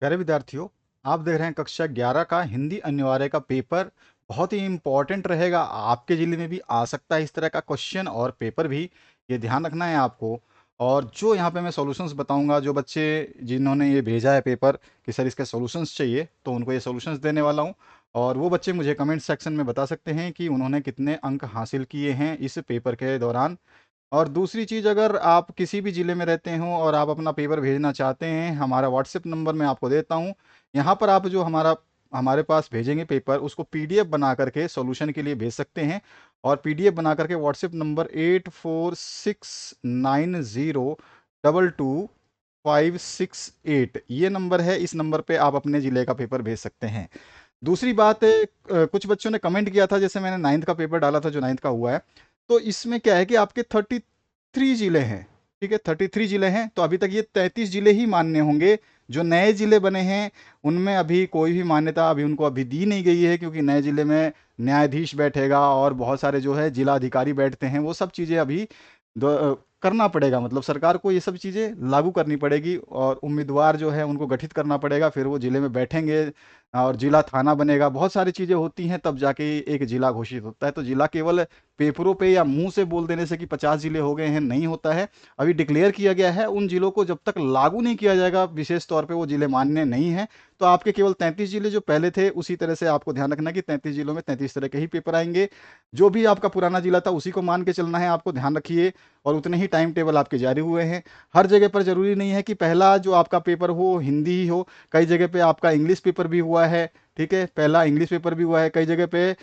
प्यारे विद्यार्थियों, आप देख रहे हैं कक्षा 11 का हिंदी अनिवार्य का पेपर। बहुत ही इम्पोर्टेंट रहेगा। आपके ज़िले में भी आ सकता है इस तरह का क्वेश्चन और पेपर भी, ये ध्यान रखना है आपको। और जो यहाँ पे मैं सॉल्यूशंस बताऊंगा, जो बच्चे जिन्होंने ये भेजा है पेपर कि सर इसके सॉल्यूशंस चाहिए, तो उनको ये सॉल्यूशंस देने वाला हूँ। और वो बच्चे मुझे कमेंट सेक्शन में बता सकते हैं कि उन्होंने कितने अंक हासिल किए हैं इस पेपर के दौरान। और दूसरी चीज़, अगर आप किसी भी ज़िले में रहते हों और आप अपना पेपर भेजना चाहते हैं, हमारा व्हाट्सएप नंबर मैं आपको देता हूँ। यहाँ पर आप जो हमारे पास भेजेंगे पेपर, उसको पीडीएफ बना करके सॉल्यूशन के लिए भेज सकते हैं। और पीडीएफ बना करके व्हाट्सएप नंबर 8469022568, ये नंबर है। इस नंबर पे आप अपने ज़िले का पेपर भेज सकते हैं। दूसरी बात है, कुछ बच्चों ने कमेंट किया था, जैसे मैंने 9th का पेपर डाला था जो 9th का हुआ है, तो इसमें क्या है कि आपके 33 जिले हैं। ठीक है, 33 जिले हैं, तो अभी तक ये 33 जिले ही मान्य होंगे। जो नए जिले बने हैं उनमें अभी कोई भी मान्यता अभी उनको अभी दी नहीं गई है, क्योंकि नए जिले में न्यायाधीश बैठेगा और बहुत सारे जो है जिला अधिकारी बैठते हैं। वो सब चीज़ें अभी करना पड़ेगा, मतलब सरकार को ये सब चीज़ें लागू करनी पड़ेगी और उम्मीदवार जो है उनको गठित करना पड़ेगा, फिर वो जिले में बैठेंगे और जिला थाना बनेगा। बहुत सारी चीज़ें होती हैं, तब जाके एक जिला घोषित होता है। तो जिला केवल पेपरों पे या मुंह से बोल देने से कि 50 जिले हो गए हैं नहीं होता है। अभी डिक्लेयर किया गया है, उन जिलों को जब तक लागू नहीं किया जाएगा, विशेष तौर पे वो जिले मान्य नहीं हैं। तो आपके केवल 33 जिले जो पहले थे, उसी तरह से आपको ध्यान रखना है कि 33 जिलों में 33 तरह के ही पेपर आएंगे। जो भी आपका पुराना जिला था उसी को मान के चलना है, आपको ध्यान रखिए। और उतने ही टाइम टेबल आपके जारी हुए हैं। हर जगह पर जरूरी नहीं है कि पहला जो आपका पेपर हो हिंदी ही हो, कई जगह पे आपका इंग्लिश पेपर भी हुआ है। ठीक है, पहला इंग्लिश पेपर भी हुआ है, कई जगह पे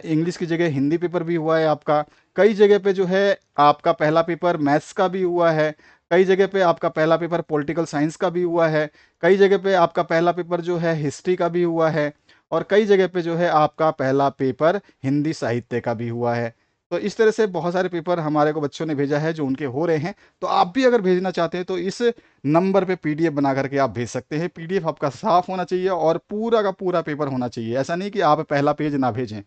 इंग्लिश की जगह हिंदी पेपर भी हुआ है आपका। कई जगह पे जो है आपका पहला पेपर मैथ्स का भी हुआ है। कई जगह पे आपका पहला पेपर पॉलिटिकल साइंस का भी हुआ है। कई जगह पे आपका पहला पेपर जो है हिस्ट्री का भी हुआ है। और कई जगह पे जो है आपका पहला पेपर हिंदी साहित्य का भी हुआ है। तो इस तरह से बहुत सारे पेपर हमारे को बच्चों ने भेजा है जो उनके हो रहे हैं। तो आप भी अगर भेजना चाहते हैं तो इस नंबर पे पीडीएफ बना करके आप भेज सकते हैं। पीडीएफ आपका साफ होना चाहिए और पूरा का पूरा पेपर होना चाहिए। ऐसा नहीं कि आप पहला पेज ना भेजें,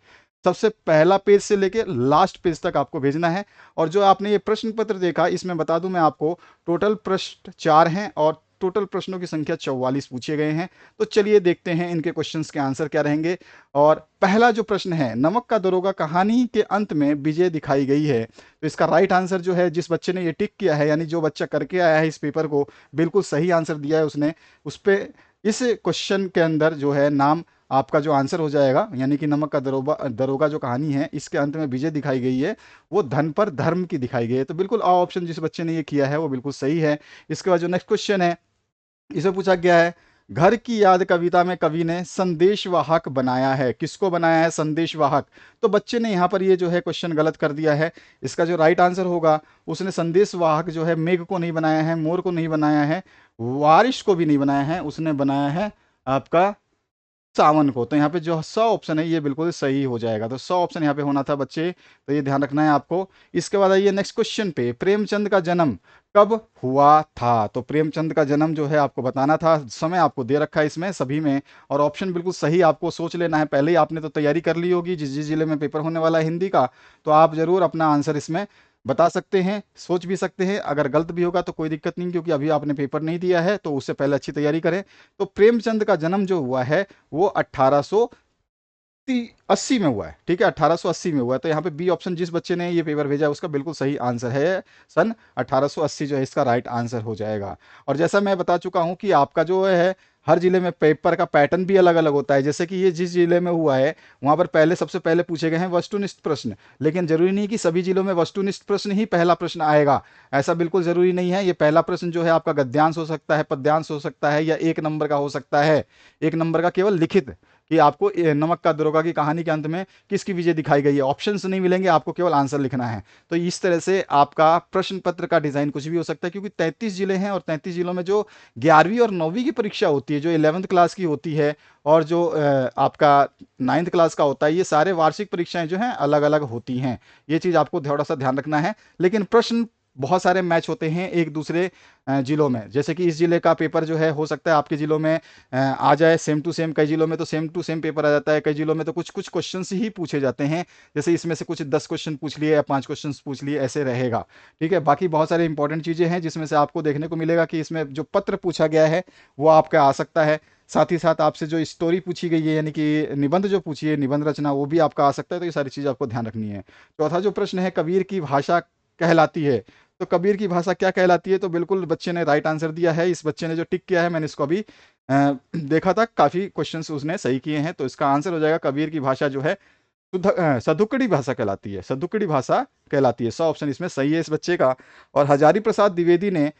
सबसे पहला पेज से लेके लास्ट पेज तक आपको भेजना है। और जो आपने ये प्रश्न पत्र देखा, इसमें बता दूं मैं आपको, टोटल प्रश्न 4 हैं और टोटल प्रश्नों की संख्या 44 पूछे गए हैं। तो चलिए देखते हैं इनके क्वेश्चंस के आंसर क्या रहेंगे। और पहला जो प्रश्न है, नमक का दरोगा कहानी के अंत में विजय दिखाई गई है, तो इसका राइट आंसर जो है, जिस बच्चे ने ये टिक किया है, यानी जो बच्चा करके आया है इस पेपर को, बिल्कुल सही आंसर दिया है उसने। उस पे इस क्वेश्चन के अंदर जो है नाम आपका जो आंसर हो जाएगा, यानी कि नमक का दरोगा दरोगा जो कहानी है, इसके अंत में विजय दिखाई गई है, वो धन पर धर्म की दिखाई गई है। तो बिल्कुल आ ऑप्शन जिस बच्चे ने ये किया है वो बिल्कुल सही है। इसके बाद जो नेक्स्ट क्वेश्चन है, इसे पूछा गया है, घर की याद कविता में कवि ने संदेशवाहक बनाया है। किसको बनाया है? संदेशवाहक। तो बच्चे ने यहाँ पर ये जो है क्वेश्चन गलत कर दिया है। इसका जो राइट आंसर होगा, उसने संदेशवाहक जो है मेघ को नहीं बनाया है, मोर को नहीं बनाया है, वारिश को भी नहीं बनाया है, उसने बनाया है आपका सावन को। तो यहाँ पे जो 100 ऑप्शन है ये बिल्कुल सही हो जाएगा। तो 100 ऑप्शन यहाँ पे होना था बच्चे, तो ये ध्यान रखना है आपको। इसके बाद आइए नेक्स्ट क्वेश्चन पे, प्रेमचंद का जन्म कब हुआ था? तो प्रेमचंद का जन्म जो है आपको बताना था, समय आपको दे रखा है इसमें सभी में। और ऑप्शन बिल्कुल सही आपको सोच लेना है। पहले ही आपने तो तैयारी कर ली होगी, जिस जिस जिले में पेपर होने वाला है हिंदी का, तो आप जरूर अपना आंसर इसमें बता सकते हैं, सोच भी सकते हैं। अगर गलत भी होगा तो कोई दिक्कत नहीं, क्योंकि अभी आपने पेपर नहीं दिया है, तो उससे पहले अच्छी तैयारी करें। तो प्रेमचंद का जन्म जो हुआ है वो 1880 में हुआ है। ठीक है, 1880 में हुआ है। तो यहाँ पे बी ऑप्शन, जिस बच्चे ने ये पेपर भेजा है, उसका बिल्कुल सही आंसर है सन 1880 जो है इसका राइट आंसर हो जाएगा। और जैसा मैं बता चुका हूँ कि आपका जो है हर जिले में पेपर का पैटर्न भी अलग अलग होता है। जैसे कि ये जिस जिले में हुआ है वहां पर पहले सबसे पहले पूछे गए हैं वस्तुनिष्ठ प्रश्न, लेकिन जरूरी नहीं कि सभी जिलों में वस्तुनिष्ठ प्रश्न ही पहला प्रश्न आएगा। ऐसा बिल्कुल जरूरी नहीं है। ये पहला प्रश्न जो है आपका गद्यांश हो सकता है, पद्यांश हो सकता है, या 1 नंबर का हो सकता है। 1 नंबर का केवल लिखित, कि आपको नमक का दरोगा की कहानी के अंत में किसकी विजय दिखाई गई है। ऑप्शंस नहीं मिलेंगे, आपको केवल आंसर लिखना है। तो इस तरह से आपका प्रश्न पत्र का डिजाइन कुछ भी हो सकता है, क्योंकि 33 जिले हैं और 33 जिलों में जो 11वीं और 9वीं की परीक्षा होती है, जो 11th क्लास की होती है, और जो आपका 9th क्लास का होता है, ये सारे वार्षिक परीक्षाएं जो हैं अलग अलग होती हैं। ये चीज़ आपको थोड़ा सा ध्यान रखना है। लेकिन प्रश्न बहुत सारे मैच होते हैं एक दूसरे जिलों में। जैसे कि इस जिले का पेपर जो है हो सकता है आपके जिलों में आ जाए सेम टू सेम। कई जिलों में तो सेम टू सेम पेपर आ जाता है, कई जिलों में तो कुछ कुछ क्वेश्चन ही पूछे जाते हैं। जैसे इसमें से कुछ 10 क्वेश्चन पूछ लिए या 5 क्वेश्चन पूछ लिए, ऐसे रहेगा। ठीक है, बाकी बहुत सारे इंपॉर्टेंट चीज़ें हैं जिसमें से आपको देखने को मिलेगा कि इसमें जो पत्र पूछा गया है वो आपका आ सकता है। साथ ही साथ आपसे जो स्टोरी पूछी गई है यानी कि निबंध जो पूछी है, निबंध रचना, वो भी आपका आ सकता है। तो ये सारी चीज़ आपको ध्यान रखनी है। चौथा जो प्रश्न है, कबीर की भाषा कहलाती है। तो कबीर की भाषा क्या कहलाती है? तो बिल्कुल बच्चे ने राइट आंसर दिया है। इस बच्चे ने जो टिक किया है, मैंने इसको अभी देखा था, काफ़ी क्वेश्चंस उसने सही किए हैं। तो इसका आंसर हो जाएगा कबीर की भाषा जो है सदुकड़ी भाषा कहलाती है। सदुकड़ी भाषा कहलाती है। 100 ऑप्शन इसमें सही है इस बच्चे का। और हजारी प्रसाद द्विवेदी ने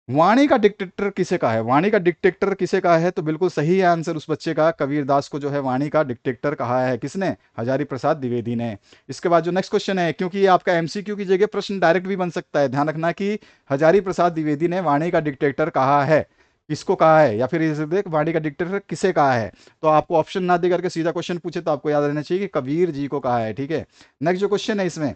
वाणी का डिक्टेटर किसे कहा है? वाणी का डिक्टेटर किसे कहा है? तो बिल्कुल सही है आंसर उस बच्चे का। कबीर दास को जो है वाणी का डिक्टेटर कहा है। किसने? हजारी प्रसाद द्विवेदी ने। इसके बाद जो नेक्स्ट क्वेश्चन है, क्योंकि ये आपका एमसीक्यू की जगह प्रश्न डायरेक्ट भी बन सकता है, ध्यान रखना कि हजारी प्रसाद द्विवेदी ने वाणी का डिक्टेटर कहा है। किसको कहा है, या फिर इसे देख वाणी का डिक्टेटर किसे कहा है? तो आपको ऑप्शन ना दे करके सीधा क्वेश्चन पूछे तो आपको याद रहना चाहिए कि कबीर जी को कहा है। ठीक है। नेक्स्ट जो क्वेश्चन है इसमें,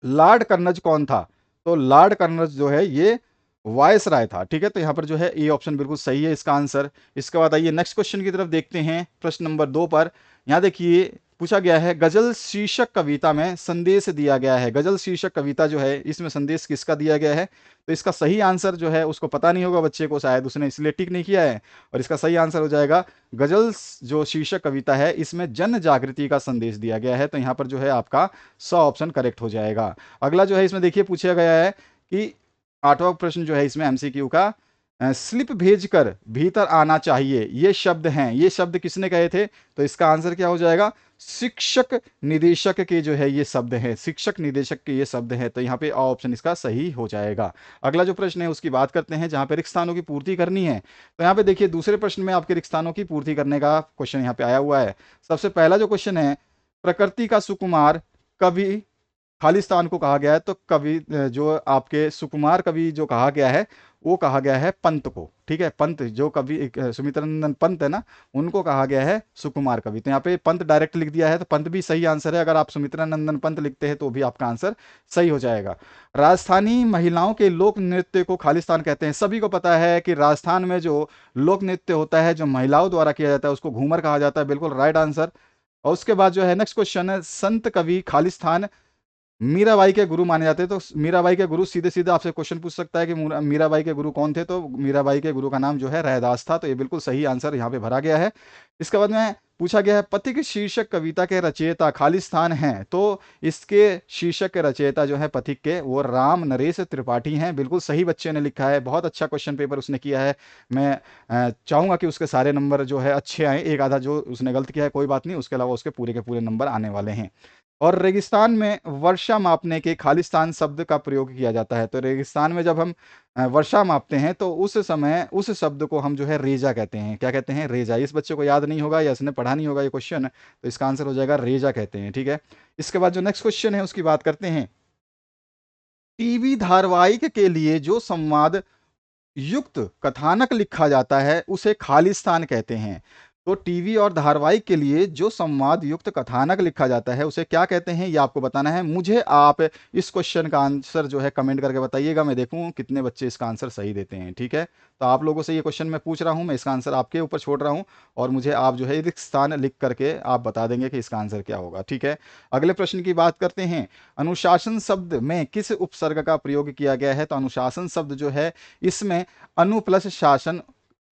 लॉर्ड कर्नज कौन था? तो लॉर्ड कर्नज जो है ये वायस राय था। ठीक है। तो यहां पर जो है ए ऑप्शन बिल्कुल सही है इसका आंसर। इसके बाद आइए नेक्स्ट क्वेश्चन की तरफ देखते हैं, प्रश्न नंबर 2 पर। यहां देखिए पूछा गया है, गजल शीर्षक कविता में संदेश दिया गया है। गजल शीर्षक कविता जो है इसमें संदेश किसका दिया गया है? तो इसका सही आंसर जो है उसको पता नहीं होगा बच्चे को, शायद उसने इसलिए टिक नहीं किया है। और इसका सही आंसर हो जाएगा, गजल जो शीर्षक कविता है इसमें जन जागृति का संदेश दिया गया है। तो यहाँ पर जो है आपका 100 ऑप्शन करेक्ट हो जाएगा। अगला जो है इसमें देखिए पूछा गया है कि 8वां प्रश्न जो है इसमें एमसीक्यू का, स्लिप भेजकर भीतर आना चाहिए, ये शब्द हैं, ये शब्द किसने कहे थे? तो इसका आंसर क्या हो जाएगा? शिक्षक निदेशक के जो है ये शब्द हैं, शिक्षक निदेशक के ये शब्द हैं। तो यहाँ पे ऑप्शन इसका सही हो जाएगा। अगला जो प्रश्न है उसकी बात करते हैं, जहां पे रिक्त स्थानों की पूर्ति करनी है। तो यहाँ पे देखिए दूसरे प्रश्न में आपके रिक्त स्थानों की पूर्ति करने का क्वेश्चन यहाँ पे आया हुआ है। सबसे पहला जो क्वेश्चन है, प्रकृति का सुकुमार कवि खालिस्तान को कहा गया है। तो कवि जो आपके सुकुमार कवि जो कहा गया है वो कहा गया है पंत को। ठीक है। पंत जो कवि सुमित्रानंदन पंत है ना, उनको कहा गया है सुकुमार कवि। तो यहाँ पे पंत डायरेक्ट लिख दिया है, तो पंत भी सही आंसर है। अगर आप सुमित्रानंदन पंत लिखते हैं तो भी आपका आंसर सही हो जाएगा। राजस्थानी महिलाओं के लोक नृत्य को खालिस्तान कहते हैं। सभी को पता है कि राजस्थान में जो लोक नृत्य होता है जो महिलाओं द्वारा किया जाता है उसको घूमर कहा जाता है। बिल्कुल राइट आंसर। और उसके बाद जो है नेक्स्ट क्वेश्चन है, संत कवि खालिस्तान मीराबाई के गुरु माने जाते हैं। तो मीराबाई के गुरु, सीधे सीधे आपसे क्वेश्चन पूछ सकता है कि मीराबाई के गुरु कौन थे? तो मीराबाई के गुरु का नाम जो है रैदास था। तो ये बिल्कुल सही आंसर यहाँ पे भरा गया है। इसके बाद में पूछा गया है, पथिक शीर्षक कविता के रचयिता खालिस्तान हैं। तो इसके शीर्षक के रचयिता जो है पथिक के, वो राम नरेश त्रिपाठी हैं। बिल्कुल सही बच्चे ने लिखा है, बहुत अच्छा क्वेश्चन पेपर उसने किया है। मैं चाहूंगा कि उसके सारे नंबर जो है अच्छे आए। एक आधा जो उसने गलत किया है कोई बात नहीं, उसके अलावा उसके पूरे के पूरे नंबर आने वाले हैं। और रेगिस्तान में वर्षा मापने के खालिस्तान शब्द का प्रयोग किया जाता है। तो रेगिस्तान में जब हम वर्षा मापते हैं तो उस समय उस शब्द को हम जो है रेजा कहते हैं। क्या कहते हैं? रेजा। इस बच्चे को याद नहीं होगा या इसने पढ़ा नहीं होगा ये क्वेश्चन, तो इसका आंसर हो जाएगा रेजा कहते हैं। ठीक है। इसके बाद जो नेक्स्ट क्वेश्चन है उसकी बात करते हैं, टीवी धारावाहिक के लिए जो संवाद युक्त कथानक लिखा जाता है उसे खालिस्तान कहते हैं। तो टीवी और धारावाहिक के लिए जो संवाद युक्त कथानक लिखा जाता है उसे क्या कहते हैं, ये आपको बताना है। मुझे आप इस क्वेश्चन का आंसर जो है कमेंट करके बताइएगा, मैं देखूं कितने बच्चे इसका आंसर सही देते हैं। ठीक है। तो आप लोगों से ये क्वेश्चन मैं पूछ रहा हूं, मैं इसका आंसर आपके ऊपर छोड़ रहा हूं, और मुझे आप जो है रिक्त स्थान लिख करके आप बता देंगे कि इसका आंसर क्या होगा। ठीक है। अगले प्रश्न की बात करते हैं, अनुशासन शब्द में किस उपसर्ग का प्रयोग किया गया है? तो अनुशासन शब्द जो है इसमें अनु प्लस शासन,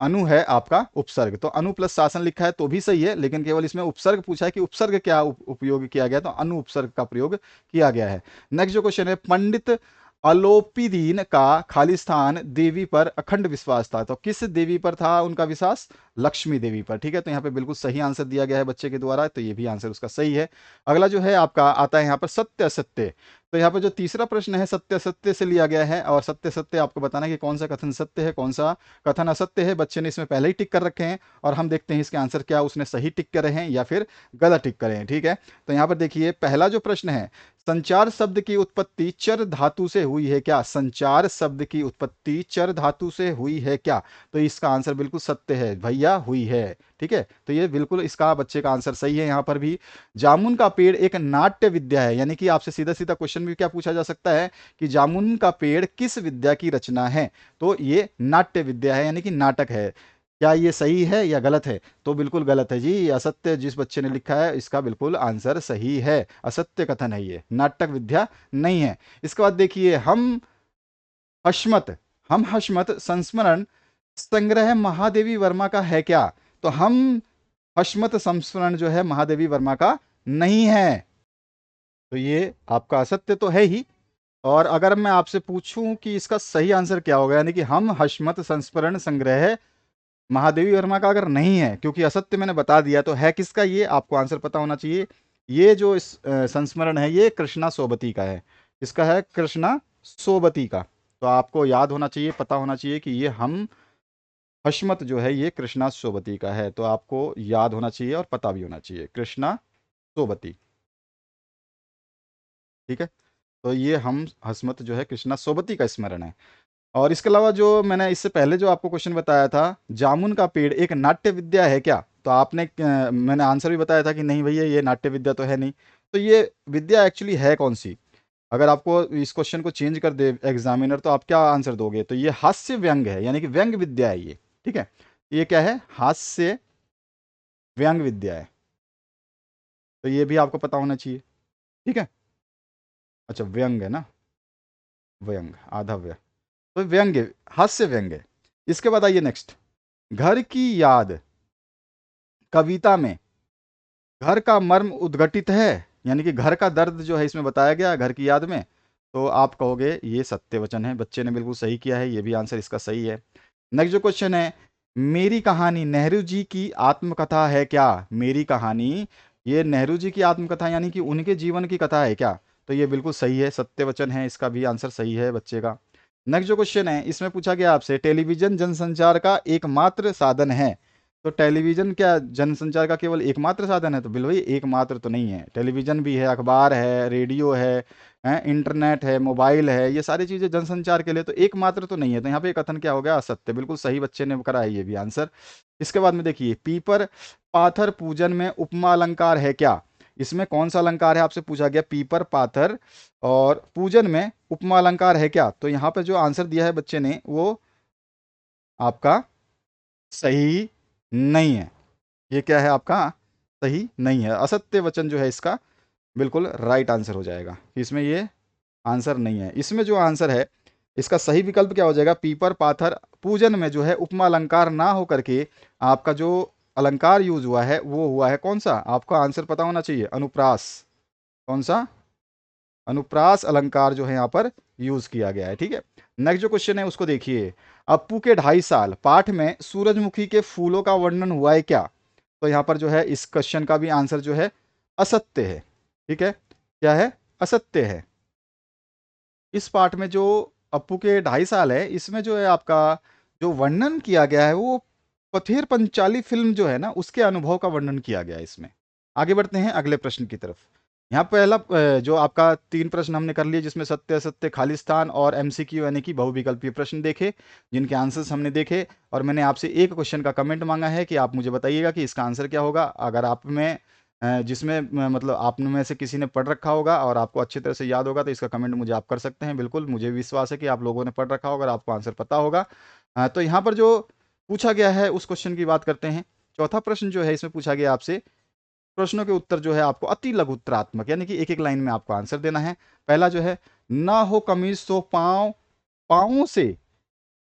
अनु है आपका उपसर्ग, तो अनु प्लस शासन लिखा है तो भी सही है, लेकिन केवल इसमें उपसर्ग पूछा है कि उपसर्ग क्या उपयोग किया गया, तो अनु उपसर्ग का प्रयोग किया गया है। नेक्स्ट जो क्वेश्चन है, पंडित अलोपीदीन का खालिस्तान देवी पर अखंड विश्वास था। तो किस देवी पर था उनका विश्वास? लक्ष्मी देवी पर। ठीक है। तो यहाँ पे बिल्कुल सही आंसर दिया गया है बच्चे के द्वारा, तो ये भी आंसर उसका सही है। अगला जो है आपका आता है यहाँ पर सत्य असत्य। तो यहाँ पर जो तीसरा प्रश्न है सत्य असत्य से लिया गया है, और सत्य सत्य आपको बताना है कि कौन सा कथन सत्य है कौन सा कथन असत्य है। बच्चे ने इसमें पहले ही टिक कर रखे हैं, और हम देखते हैं इसके आंसर क्या उसने सही टिक करे हैं या फिर गलत टिक करे हैं। ठीक है। तो यहाँ पर देखिए पहला जो प्रश्न है, संचार शब्द की उत्पत्ति चर धातु से हुई है क्या? संचार शब्द की उत्पत्ति चर धातु से हुई है क्या? तो इसका आंसर बिल्कुल सत्य है भैया, हुई है। ठीक है। तो ये बिल्कुल इसका बच्चे का आंसर सही है। यहाँ पर भी जामुन का पेड़ एक नाट्य विद्या है, यानी कि आपसे सीधा सीधा क्वेश्चन भी क्या पूछा जा सकता है कि जामुन का पेड़ किस विद्या की रचना है? तो ये नाट्य विद्या है, यानी कि नाटक है। क्या ये सही है या गलत है? तो बिल्कुल गलत है जी। असत्य जिस बच्चे ने लिखा है इसका बिल्कुल आंसर सही है, असत्य कथन है, ये नाटक विद्या नहीं है। इसके बाद देखिए, हम हशमत संस्मरण संग्रह महादेवी वर्मा का है क्या? तो हम हशमत संस्मरण जो है महादेवी वर्मा का नहीं है। तो ये आपका असत्य तो है ही। और अगर मैं आपसे पूछूं कि इसका सही आंसर क्या होगा, यानी कि हम हशमत संस्मरण संग्रह महादेवी वर्मा का अगर नहीं है, क्योंकि असत्य मैंने बता दिया, तो है किसका, ये आपको आंसर पता होना चाहिए। ये जो इस संस्मरण है ये कृष्णा सोबती का है। इसका है कृष्णा सोबती का। तो आपको याद होना चाहिए, पता होना चाहिए कि ये हम हशमत जो है ये कृष्णा सोबती का है। तो आपको याद होना चाहिए और पता भी होना चाहिए, कृष्णा सोबती। ठीक है। तो ये हम हसमत जो है कृष्णा सोबती का स्मरण है। और इसके अलावा जो मैंने इससे पहले जो आपको क्वेश्चन बताया था, जामुन का पेड़ एक नाट्य विद्या है क्या? तो आपने मैंने आंसर भी बताया था कि नहीं भैया ये नाट्य विद्या तो है नहीं। तो ये विद्या एक्चुअली है कौन सी? अगर आपको इस क्वेश्चन को चेंज कर दे एग्जामिनर, तो आप क्या आंसर दोगे? तो ये हास्य व्यंग है, यानी कि व्यंग विद्या है ये। ठीक है। ये क्या है? हास्य व्यंग विद्या है। तो ये भी आपको पता होना चाहिए। ठीक है। अच्छा, व्यंग है ना, व्यंग आधा व्यंग। तो व्यंग्य, हास्य व्यंग्य। इसके बाद आइए नेक्स्ट, घर की याद कविता में घर का मर्म उद्घटित है, यानी कि घर का दर्द जो है इसमें बताया गया है घर की याद में। तो आप कहोगे ये सत्य वचन है। बच्चे ने बिल्कुल सही किया है, ये भी आंसर इसका सही है। नेक्स्ट जो क्वेश्चन है, मेरी कहानी नेहरू जी की आत्मकथा है क्या? मेरी कहानी ये नेहरू जी की आत्मकथा यानी कि उनके जीवन की कथा है क्या? तो ये बिल्कुल सही है, सत्य वचन है, इसका भी आंसर सही है बच्चे का। नेक्स्ट जो क्वेश्चन है इसमें पूछा गया आपसे, टेलीविजन जनसंचार का एकमात्र साधन है। तो टेलीविजन क्या जनसंचार का केवल एकमात्र साधन है? तो बिल्कुल भाई एकमात्र तो नहीं है, टेलीविजन भी है, अखबार है, रेडियो है, इंटरनेट है, मोबाइल है, ये सारी चीजें जनसंचार के लिए, तो एकमात्र तो नहीं है। तो यहाँ पे कथन क्या हो गया? असत्य। बिल्कुल सही बच्चे ने करा है ये भी आंसर। इसके बाद में देखिए, पीपर पाथर पूजन में उपमा अलंकार है क्या? इसमें कौन सा अलंकार है आपसे पूछा गया, पीपर पाथर और पूजन में उपमा अलंकार है क्या? तो यहाँ पे जो आंसर दिया है बच्चे ने वो आपका सही नहीं है। ये क्या है आपका? सही नहीं है, असत्य वचन जो है इसका बिल्कुल राइट आंसर हो जाएगा। इसमें ये आंसर नहीं है। इसमें जो आंसर है इसका सही विकल्प क्या हो जाएगा, पीपर पाथर पूजन में जो है उपमा अलंकार ना हो करके आपका जो अलंकार यूज हुआ है वो हुआ है कौन सा? आपका आंसर पता होना चाहिए, अनुप्रास। कौन सा? अनुप्रास अलंकार जो है यहाँ पर यूज किया गया है। ठीक है। नेक्स्ट जो क्वेश्चन है उसको देखिए, अप्पू के 2.5 साल पाठ में सूरजमुखी के फूलों का वर्णन हुआ है क्या? तो यहाँ पर जो है इस क्वेश्चन का भी आंसर जो है असत्य है। ठीक है। क्या है? असत्य है। इस पाठ में जो अप्पू के 2.5 साल है इसमें जो है आपका जो वर्णन किया गया है वो पथेर पंचाली फिल्म जो है ना उसके अनुभव का वर्णन किया गया है इसमें। आगे बढ़ते हैं अगले प्रश्न की तरफ। यहाँ पहला जो आपका 3 प्रश्न हमने कर लिए जिसमें सत्य असत्य खालिस्तान और एमसीक्यू यानी कि बहुविकल्पीय प्रश्न देखे, जिनके आंसर्स हमने देखे। और मैंने आपसे एक क्वेश्चन का कमेंट मांगा है कि आप मुझे बताइएगा कि इसका आंसर क्या होगा। अगर आप में जिसमें मतलब आप में से किसी ने पढ़ रखा होगा और आपको अच्छी तरह से याद होगा तो इसका कमेंट मुझे आप कर सकते हैं। बिल्कुल मुझे विश्वास है कि आप लोगों ने पढ़ रखा होगा और आपको आंसर पता होगा। तो यहाँ पर जो पूछा गया है उस क्वेश्चन की बात करते हैं। चौथा प्रश्न जो है इसमें पूछा गया आपसे, प्रश्नों के उत्तर जो है आपको अति लघुत्तरात्मक यानी कि एक एक लाइन में आपको आंसर देना है। पहला जो है, ना हो कमीज तो पाँव पाँवों से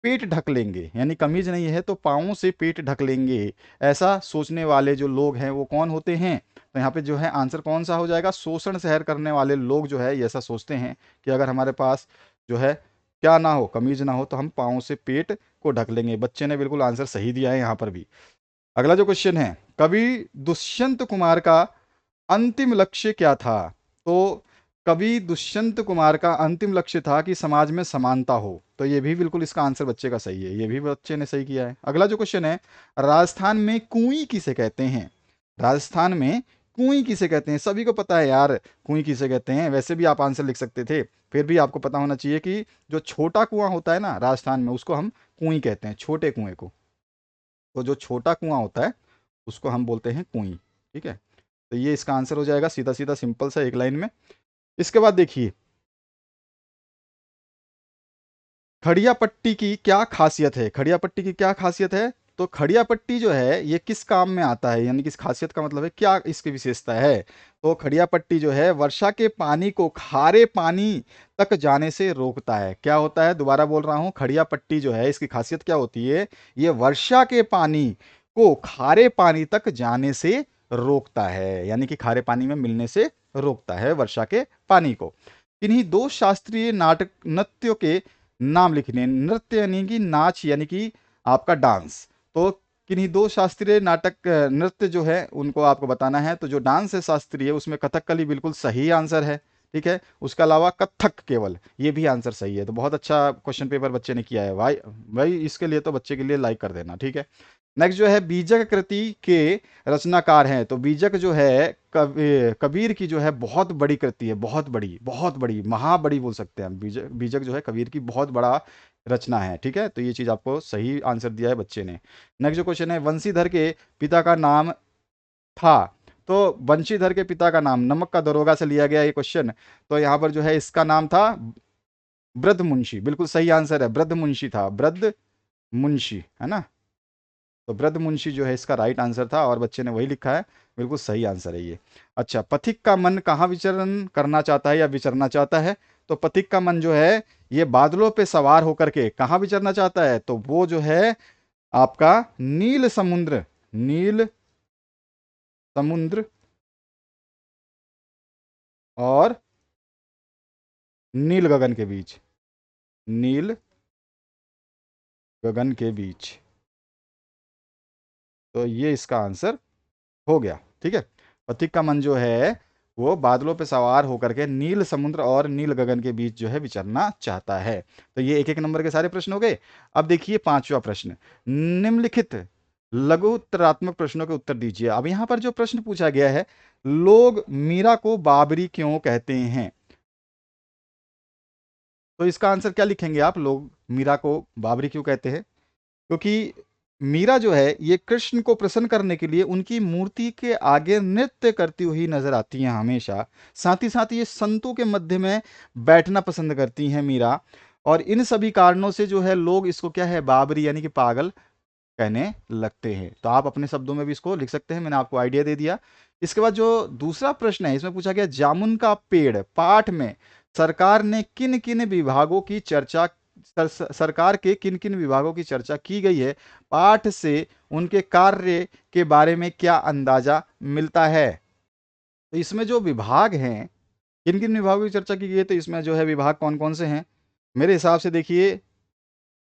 पेट ढक लेंगे, यानी कमीज नहीं है तो पाँवों से पेट ढक लेंगे, ऐसा सोचने वाले जो लोग हैं वो कौन होते हैं? तो यहाँ पे जो है आंसर कौन सा हो जाएगा, शोषण सहन करने वाले लोग जो है ये ऐसा सोचते हैं कि अगर हमारे पास जो है क्या ना हो, कमीज ना हो, तो हम पाँव से पेट को ढक लेंगे। बच्चे ने बिल्कुल आंसर सही दिया है यहाँ पर भी। अगला जो क्वेश्चन है, कवि दुष्यंत कुमार का अंतिम लक्ष्य क्या था? तो कवि दुष्यंत कुमार का अंतिम लक्ष्य था कि समाज में समानता हो। तो ये भी बिल्कुल इसका आंसर बच्चे का सही है, ये भी बच्चे ने सही किया है। अगला जो क्वेश्चन है, राजस्थान में कुई किसे कहते हैं? राजस्थान में कुई किसे कहते हैं? सभी को पता है यार कुई किसे कहते हैं, वैसे भी आप आंसर लिख सकते थे, फिर भी आपको पता होना चाहिए कि जो छोटा कुआं होता है ना राजस्थान में उसको हम कुई कहते हैं, छोटे कुएं को। तो जो छोटा कुआं होता है उसको हम बोलते हैं कुई। ठीक है। तो ये इसका आंसर हो जाएगा, सीधा सीधा सिंपल सा एक लाइन में। इसके बाद देखिए, खड़िया पट्टी की क्या खासियत है? खड़िया पट्टी की क्या खासियत है? तो खड़िया पट्टी जो है ये किस काम में आता है, यानी किस खासियत का मतलब है, क्या इसकी विशेषता है? तो खड़िया पट्टी जो है वर्षा के पानी को खारे पानी तक जाने से रोकता है। क्या होता है, दोबारा बोल रहा हूं, खड़िया पट्टी जो है इसकी खासियत क्या होती है, ये वर्षा के पानी को खारे पानी तक जाने से रोकता है, यानी कि खारे पानी में मिलने से रोकता है वर्षा के पानी को। किन्हीं दो शास्त्रीय नाटक नृत्यों के नाम लिखने, नृत्य यानी कि नाच यानी कि आपका डांस, तो किन्हीं दो शास्त्रीय नाटक नृत्य जो है उनको आपको बताना है। तो जो डांस है शास्त्रीय उसमें कथकली बिल्कुल सही आंसर है, ठीक है। उसके अलावा कथक केवल, ये भी आंसर सही है। तो बहुत अच्छा क्वेश्चन पेपर बच्चे ने किया है भाई भाई, इसके लिए तो बच्चे के लिए लाइक कर देना, ठीक है। नेक्स्ट जो है बीजक कृति के रचनाकार हैं, तो बीजक जो है कबीर की जो है बहुत बड़ी कृति है, बहुत बड़ी महाबड़ी बोल सकते हैं हम। बीजक बीजक जो है कबीर की बहुत बड़ा रचना है, ठीक है। तो ये चीज आपको सही आंसर दिया है बच्चे ने। नेक्स्ट जो क्वेश्चन है, वंशीधर के पिता का नाम था, तो वंशीधर के पिता का नाम, नमक का दरोगा से लिया गया ये क्वेश्चन। तो यहाँ पर जो है इसका नाम था ब्रद्ध मुंशी, बिल्कुल सही आंसर है, ब्रद्ध मुंशी था, ब्रद्ध मुंशी, है ना। तो ब्रद्ध मुंशी जो है इसका राइट आंसर था, और बच्चे ने वही लिखा है, बिल्कुल सही आंसर है ये। अच्छा, पथिक का मन कहाँ विचरण करना चाहता है या विचरना चाहता है? तो पथिक का मन जो है ये बादलों पे सवार होकर के कहाँ विचरना चाहता है, तो वो जो है आपका नील समुद्र, नील समुद्र और नील गगन के बीच, नील गगन के बीच। तो ये इसका आंसर हो गया, ठीक है। पथिक का मन जो है वो बादलों पे सवार होकर के नील समुद्र और नील गगन के बीच जो है विचरना चाहता है। तो ये एक एक नंबर के सारे प्रश्न हो गए। अब देखिए पांचवा प्रश्न, निम्नलिखित लघु उत्तरात्मक प्रश्नों के उत्तर दीजिए। अब यहां पर जो प्रश्न पूछा गया है, लोग मीरा को बाबरी क्यों कहते हैं, तो इसका आंसर क्या लिखेंगे आप, लोग मीरा को बाबरी क्यों कहते हैं? क्योंकि मीरा जो है ये कृष्ण को प्रसन्न करने के लिए उनकी मूर्ति के आगे नृत्य करती हुई नजर आती हैं हमेशा। साथ ही साथ ये संतों के मध्य में बैठना पसंद करती हैं मीरा, और इन सभी कारणों से जो है लोग इसको क्या है, बाबरी यानी कि पागल कहने लगते हैं। तो आप अपने शब्दों में भी इसको लिख सकते हैं, मैंने आपको आइडिया दे दिया। इसके बाद जो दूसरा प्रश्न है इसमें पूछा गया, जामुन का पेड़ पाठ में सरकार ने किन किन विभागों की चर्चा, सरकार के किन किन विभागों की चर्चा की गई है, पाठ से उनके कार्य के बारे में क्या अंदाजा मिलता है? तो इसमें जो विभाग हैं, किन किन विभागों की चर्चा की गई है, तो इसमें जो है विभाग कौन कौन से हैं, मेरे हिसाब से देखिए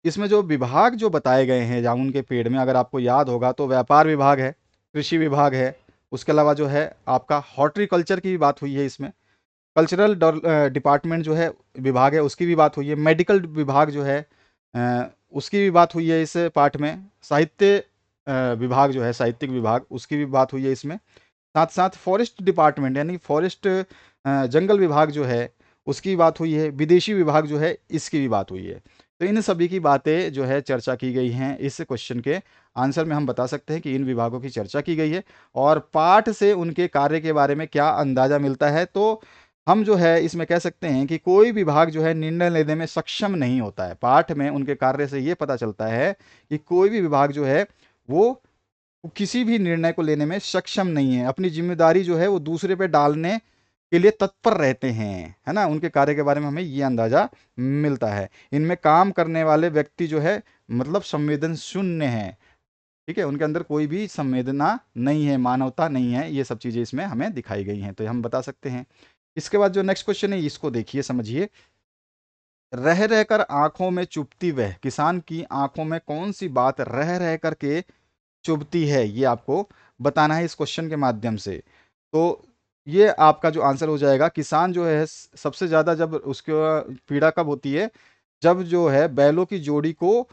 इसमें जो विभाग जो बताए गए हैं जामुन के पेड़ में, अगर आपको याद होगा तो व्यापार विभाग है, कृषि विभाग है, उसके अलावा जो है आपका हॉर्टिकल्चर की भी बात हुई है इसमें, कल्चरल डिपार्टमेंट जो है विभाग है उसकी भी बात हुई है, मेडिकल विभाग जो है उसकी भी बात हुई है इस पाठ में, साहित्य विभाग जो है साहित्यिक विभाग उसकी भी बात हुई है इसमें, साथ साथ फॉरेस्ट डिपार्टमेंट यानी फॉरेस्ट जंगल विभाग जो है उसकी बात हुई है, विदेशी विभाग जो है इसकी भी बात हुई है। तो इन सभी की बातें जो है चर्चा की गई हैं, इस क्वेश्चन के आंसर में हम बता सकते हैं कि इन विभागों की चर्चा की गई है, और पाठ से उनके कार्य के बारे में क्या अंदाजा मिलता है, तो हम जो है इसमें कह सकते हैं कि कोई विभाग जो है निर्णय लेने में सक्षम नहीं होता है। पाठ में उनके कार्य से ये पता चलता है कि कोई भी विभाग जो है वो किसी भी निर्णय को लेने में सक्षम नहीं है, अपनी जिम्मेदारी जो है वो दूसरे पे डालने के लिए तत्पर रहते हैं, है ना। उनके कार्य के बारे में हमें ये अंदाजा मिलता है। इनमें काम करने वाले व्यक्ति जो है मतलब संवेदन शून्य है, ठीक है, उनके अंदर कोई भी संवेदना नहीं है, मानवता नहीं है, ये सब चीजें इसमें हमें दिखाई गई हैं, तो हम बता सकते हैं। इसके बाद जो नेक्स्ट क्वेश्चन है इसको देखिए, समझिए, रह रहकर आंखों में चुभती वह, किसान की आंखों में कौन सी बात रह रह करके चुभती है, ये आपको बताना है इस क्वेश्चन के माध्यम से। तो ये आपका जो आंसर हो जाएगा, किसान जो है सबसे ज़्यादा जब उसके पीड़ा कब होती है, जब जो है बैलों की जोड़ी को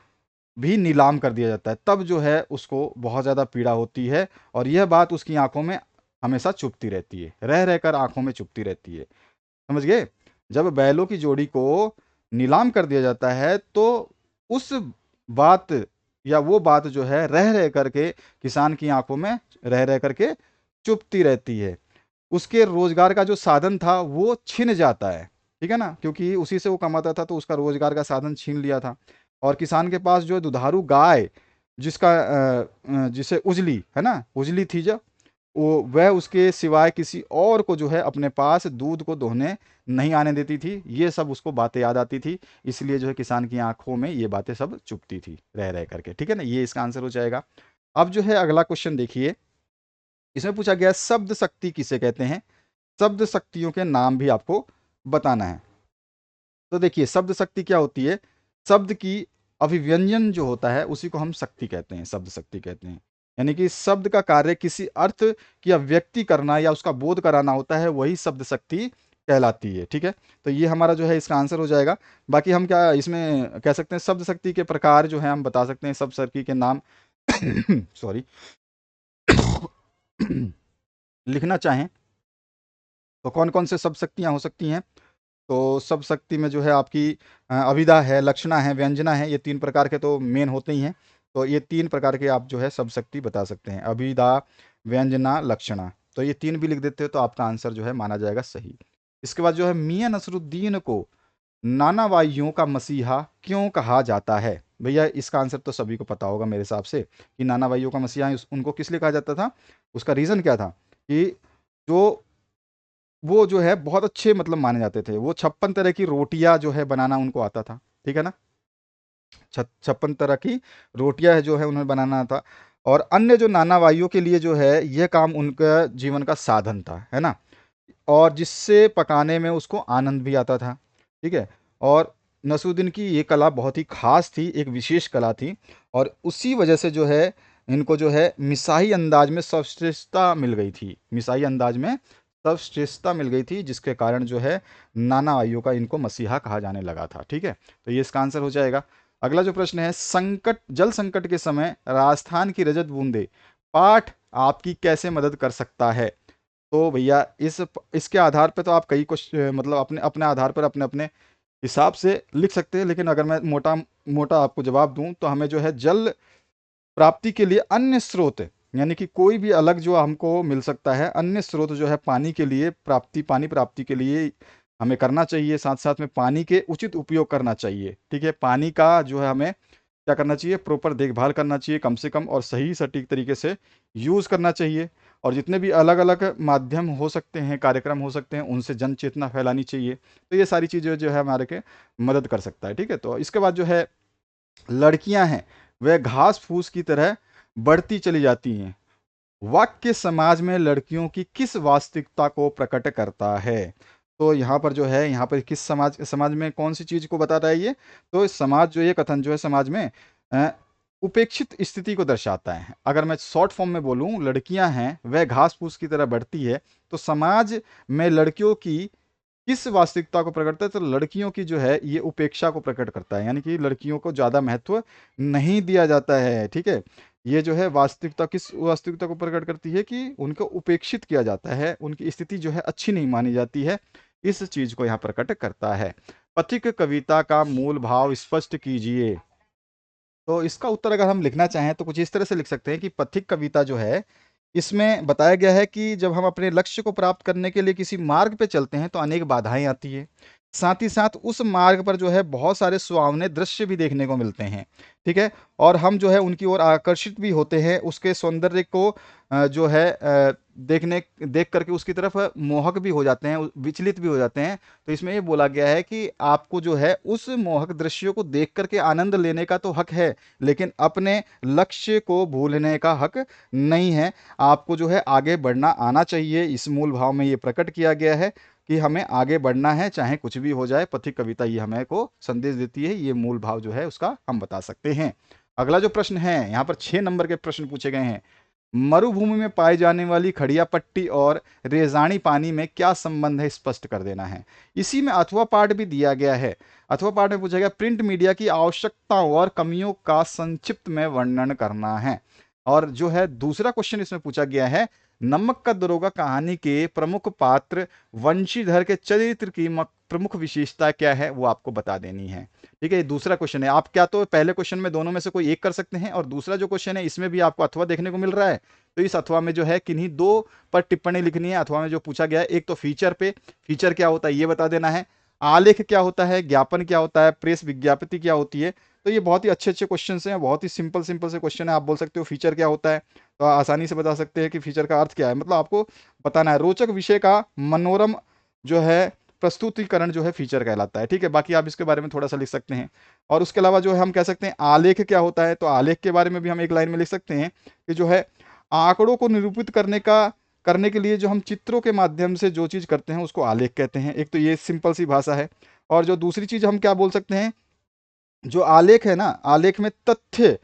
भी नीलाम कर दिया जाता है, तब जो है उसको बहुत ज़्यादा पीड़ा होती है, और यह बात उसकी आंखों में हमेशा चुभती रहती है, रह रहकर आंखों में चुभती रहती है, समझ गए। जब बैलों की जोड़ी को नीलाम कर दिया जाता है तो उस बात या वो बात जो है रह रह करके किसान की आंखों में रह रह करके चुभती रहती है। उसके रोजगार का जो साधन था वो छिन जाता है, ठीक है ना, क्योंकि उसी से वो कमाता था, तो उसका रोजगार का साधन छीन लिया था। और किसान के पास जो दुधारू गाय जिसे उजली है ना, उजली थी जब, वो वह उसके सिवाय किसी और को जो है अपने पास दूध को दोहने नहीं आने देती थी। ये सब उसको बातें याद आती थी, इसलिए जो है किसान की आंखों में ये बातें सब चुभती थी रह रह करके। ठीक है ना, ये इसका आंसर हो जाएगा। अब जो है अगला क्वेश्चन देखिए, इसमें पूछा गया है, शब्द शक्ति किसे कहते हैं? शब्द शक्तियों के नाम भी आपको बताना है। तो देखिए शब्द शक्ति क्या होती है? शब्द की अभिव्यंजन जो होता है उसी को हम शक्ति कहते हैं, शब्द शक्ति कहते हैं। यानी कि शब्द का कार्य किसी अर्थ की अभिव्यक्ति करना या उसका बोध कराना होता है, वही शब्द शक्ति कहलाती है। ठीक है, तो ये हमारा जो है इसका आंसर हो जाएगा। बाकी हम क्या इसमें कह सकते हैं, शब्द शक्ति के प्रकार जो है हम बता सकते हैं, शब्द शक्ति के नाम सॉरी लिखना चाहें तो कौन कौन से शब्द शक्तियाँ हो सकती हैं? तो सब शक्ति में जो है आपकी अभिधा है, लक्षणा है, व्यंजना है, ये 3 प्रकार के तो मेन होते ही हैं। तो ये 3 प्रकार के आप जो है सब शक्ति बता सकते हैं, अभिधा, व्यंजना, लक्षणा। तो ये 3 भी लिख देते हो तो आपका आंसर जो है माना जाएगा सही। इसके बाद जो है मियाँ नसरुद्दीन को नानावाइयों का मसीहा क्यों कहा जाता है? भैया इसका आंसर तो सभी को पता होगा मेरे हिसाब से, कि नानावाइयों का मसीहा उनको किस लिए कहा जाता था? उसका रीज़न क्या था? कि जो वो जो है बहुत अच्छे मतलब माने जाते थे। वो 56 तरह की रोटियाँ जो है बनाना उनको आता था, ठीक है ना? 56 तरह की रोटियाँ जो है उन्हें बनाना था, और अन्य जो नाना भाइयों के लिए जो है ये काम उनका जीवन का साधन था, है ना? और जिससे पकाने में उसको आनंद भी आता था, ठीक है? और नसरुद्दीन की ये कला बहुत ही ख़ास थी, एक विशेष कला थी, और उसी वजह से जो है इनको जो है मिसाई अंदाज में सर्वश्रेष्ठता मिल गई थी। मिसाई अंदाज में सर्वश्रेष्ठता मिल गई थी, जिसके कारण जो है नाना भाइयों का इनको मसीहा कहा जाने लगा था। ठीक है, तो ये इसका आंसर हो जाएगा। अगला जो प्रश्न है, संकट जल संकट के समय राजस्थान की रजत बूंदे पाठ आपकी कैसे मदद कर सकता है? तो भैया इसके आधार पे तो आप कई कुछ मतलब अपने अपने आधार पर अपने अपने हिसाब से लिख सकते हैं, लेकिन अगर मैं मोटा मोटा आपको जवाब दूं तो हमें जो है जल प्राप्ति के लिए अन्य स्रोत, यानी कि कोई भी अलग जो हमको मिल सकता है, अन्य स्रोत जो है पानी के लिए पानी प्राप्ति के लिए हमें करना चाहिए। साथ साथ में पानी के उचित उपयोग करना चाहिए। ठीक है, पानी का जो है हमें क्या करना चाहिए? प्रॉपर देखभाल करना चाहिए कम से कम, और सही सटीक तरीके से यूज़ करना चाहिए। और जितने भी अलग अलग माध्यम हो सकते हैं, कार्यक्रम हो सकते हैं, उनसे जन चेतना फैलानी चाहिए। तो ये सारी चीज़ें जो है हमारे के मदद कर सकता है। ठीक है, तो इसके बाद जो है लड़कियां हैं वह घास फूस की तरह बढ़ती चली जाती हैं। वाक्य समाज में लड़कियों की किस वास्तविकता को प्रकट करता है? तो यहाँ पर जो है, यहाँ पर किस समाज समाज में कौन सी चीज को बता रहा है ये? तो इस समाज जो ये कथन जो है समाज में अ, उपेक्षित स्थिति को दर्शाता है। अगर मैं शॉर्ट फॉर्म में बोलूं, लड़कियां हैं वह घास फूस की तरह बढ़ती है, तो समाज में लड़कियों की किस वास्तविकता को प्रकट करता है? तो लड़कियों की जो है ये उपेक्षा को प्रकट करता है, यानी कि लड़कियों को ज़्यादा महत्व नहीं दिया जाता है। ठीक है, ये जो है वास्तविकता किस वास्तविकता को प्रकट करती है? कि उनको उपेक्षित किया जाता है, उनकी स्थिति जो है अच्छी नहीं मानी जाती है, इस चीज को यहाँ प्रकट करता है। पथिक कविता का मूल भाव स्पष्ट कीजिए। तो इसका उत्तर अगर हम लिखना चाहें तो कुछ इस तरह से लिख सकते हैं कि पथिक कविता जो है, इसमें बताया गया है कि जब हम अपने लक्ष्य को प्राप्त करने के लिए किसी मार्ग पे चलते हैं तो अनेक बाधाएं आती है। साथ ही साथ उस मार्ग पर जो है बहुत सारे सुहावने दृश्य भी देखने को मिलते हैं। ठीक है, और हम जो है उनकी ओर आकर्षित भी होते हैं, उसके सौंदर्य को जो है देख करके उसकी तरफ मोहक भी हो जाते हैं, विचलित भी हो जाते हैं। तो इसमें ये बोला गया है कि आपको जो है उस मोहक दृश्यों को देख करके आनंद लेने का तो हक है, लेकिन अपने लक्ष्य को भूलने का हक नहीं है। आपको जो है आगे बढ़ना आना चाहिए। इस मूल भाव में ये प्रकट किया गया है कि हमें आगे बढ़ना है चाहे कुछ भी हो जाए। पथिक कविता ये हमें को संदेश देती है, ये मूल भाव जो है उसका हम बता सकते हैं। अगला जो प्रश्न है, यहाँ पर 6 नंबर के प्रश्न पूछे गए हैं। मरुभूमि में पाई जाने वाली खड़िया पट्टी और रेजानी पानी में क्या संबंध है? स्पष्ट कर देना है। इसी में अथवा पाठ भी दिया गया है। अथवा पाठ में पूछा गया प्रिंट मीडिया की आवश्यकताओं और कमियों का संक्षिप्त में वर्णन करना है। और जो है दूसरा क्वेश्चन इसमें पूछा गया है, नमक का दरोगा कहानी के प्रमुख पात्र वंशीधर के चरित्र की प्रमुख विशेषता क्या है, वो आपको बता देनी है। ठीक है, ये दूसरा क्वेश्चन है। आप क्या तो पहले क्वेश्चन में दोनों में से कोई एक कर सकते हैं, और दूसरा जो क्वेश्चन है इसमें भी आपको अथवा देखने को मिल रहा है। तो इस अथवा में जो है किन्हीं दो पर टिप्पणी लिखनी है। अथवा में जो पूछा गया है, एक तो फीचर पे, फीचर क्या होता है ये बता देना है, आलेख क्या होता है, ज्ञापन क्या होता है, प्रेस विज्ञापित क्या होती है। तो ये बहुत ही अच्छे अच्छे क्वेश्चन हैं, बहुत ही सिंपल सिंपल से क्वेश्चन है। आप बोल सकते हो फीचर क्या होता है, तो आसानी से बता सकते हैं कि फीचर का अर्थ क्या है, मतलब आपको बताना है। रोचक विषय का मनोरम जो है प्रस्तुतिकरण जो है फीचर कहलाता है, ठीक है। बाकी आप इसके बारे में थोड़ा सा लिख सकते हैं। और उसके अलावा जो है हम कह सकते हैं आलेख क्या होता है, तो आलेख के बारे में भी हम एक लाइन में लिख सकते हैं कि जो है आंकड़ों को निरूपित करने के लिए जो हम चित्रों के माध्यम से जो चीज़ करते हैं उसको आलेख कहते हैं। एक तो ये सिंपल सी भाषा है। और जो दूसरी चीज़ हम क्या बोल सकते हैं, जो आलेख है ना, आलेख में तथ्य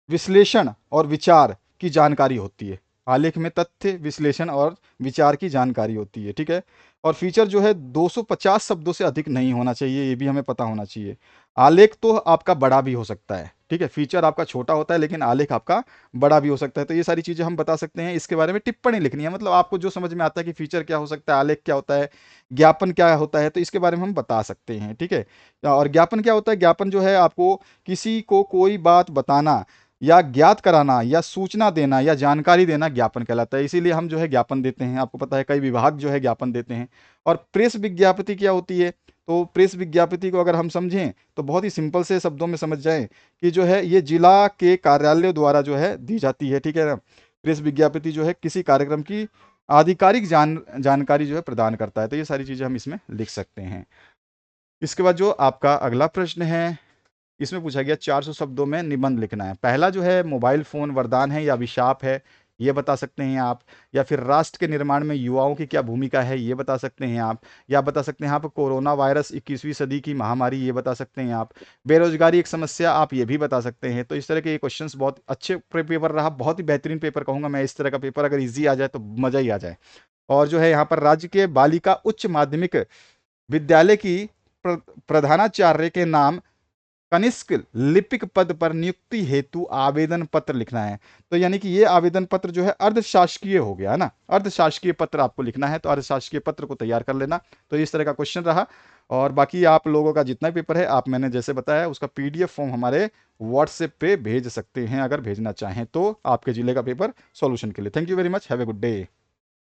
विश्लेषण और विचार की जानकारी होती है। आलेख में तथ्य विश्लेषण और विचार की जानकारी होती है, ठीक है। और फीचर जो है 250 शब्दों से अधिक नहीं होना चाहिए, ये भी हमें पता होना चाहिए। आलेख तो आपका बड़ा भी हो सकता है, ठीक है। फीचर आपका छोटा होता है लेकिन आलेख आपका बड़ा भी हो सकता है। तो ये सारी चीज़ें हम बता सकते हैं। इसके बारे में टिप्पणी लिखनी है, मतलब आपको जो समझ में आता है कि फीचर क्या हो सकता है, आलेख क्या होता है, ज्ञापन क्या होता है, तो इसके बारे में हम बता सकते हैं, ठीक है। और ज्ञापन क्या होता है, ज्ञापन जो है आपको किसी को कोई बात बताना या ज्ञात कराना या सूचना देना या जानकारी देना ज्ञापन कहलाता है। इसीलिए हम जो है ज्ञापन देते हैं। आपको पता है कई विभाग जो है ज्ञापन देते हैं। और प्रेस विज्ञप्ति क्या होती है, तो प्रेस विज्ञप्ति को अगर हम समझें तो बहुत ही सिंपल से शब्दों में समझ जाएं कि जो है ये जिला के कार्यालय द्वारा जो है दी जाती है, ठीक है ना। प्रेस विज्ञप्ति जो है किसी कार्यक्रम की आधिकारिक जानकारी जो है प्रदान करता है। तो ये सारी चीज़ें हम इसमें लिख सकते हैं। इसके बाद जो आपका अगला प्रश्न है, इसमें पूछा गया 400 शब्दों में निबंध लिखना है। पहला जो है मोबाइल फ़ोन वरदान है या अभिशाप है, ये बता सकते हैं आप। या फिर राष्ट्र के निर्माण में युवाओं की क्या भूमिका है, ये बता सकते हैं आप। या बता सकते हैं आप कोरोना वायरस 21वीं सदी की महामारी, ये बता सकते हैं आप। बेरोजगारी एक समस्या, आप ये भी बता सकते हैं। तो इस तरह के क्वेश्चंस बहुत अच्छे पेपर रहा, बहुत ही बेहतरीन पेपर कहूँगा मैं। इस तरह का पेपर अगर ईजी आ जाए तो मज़ा ही आ जाए। और जो है यहाँ पर राज्य के बालिका उच्च माध्यमिक विद्यालय की प्रधानाचार्य के नाम कनिष्क लिपिक पद पर नियुक्ति हेतु आवेदन पत्र लिखना है। तो यानी कि ये आवेदन पत्र जो है अर्धशासकीय हो गया है ना, अर्धशासकीय पत्र आपको लिखना है। तो अर्धशासकीय पत्र को तैयार कर लेना। तो इस तरह का क्वेश्चन रहा। और बाकी आप लोगों का जितना पेपर है, आप मैंने जैसे बताया उसका पीडीएफ फॉर्म हमारे व्हाट्सएप पे भेज सकते हैं, अगर भेजना चाहें तो, आपके जिले का पेपर सॉल्यूशन के लिए। Thank you very much, have a good day.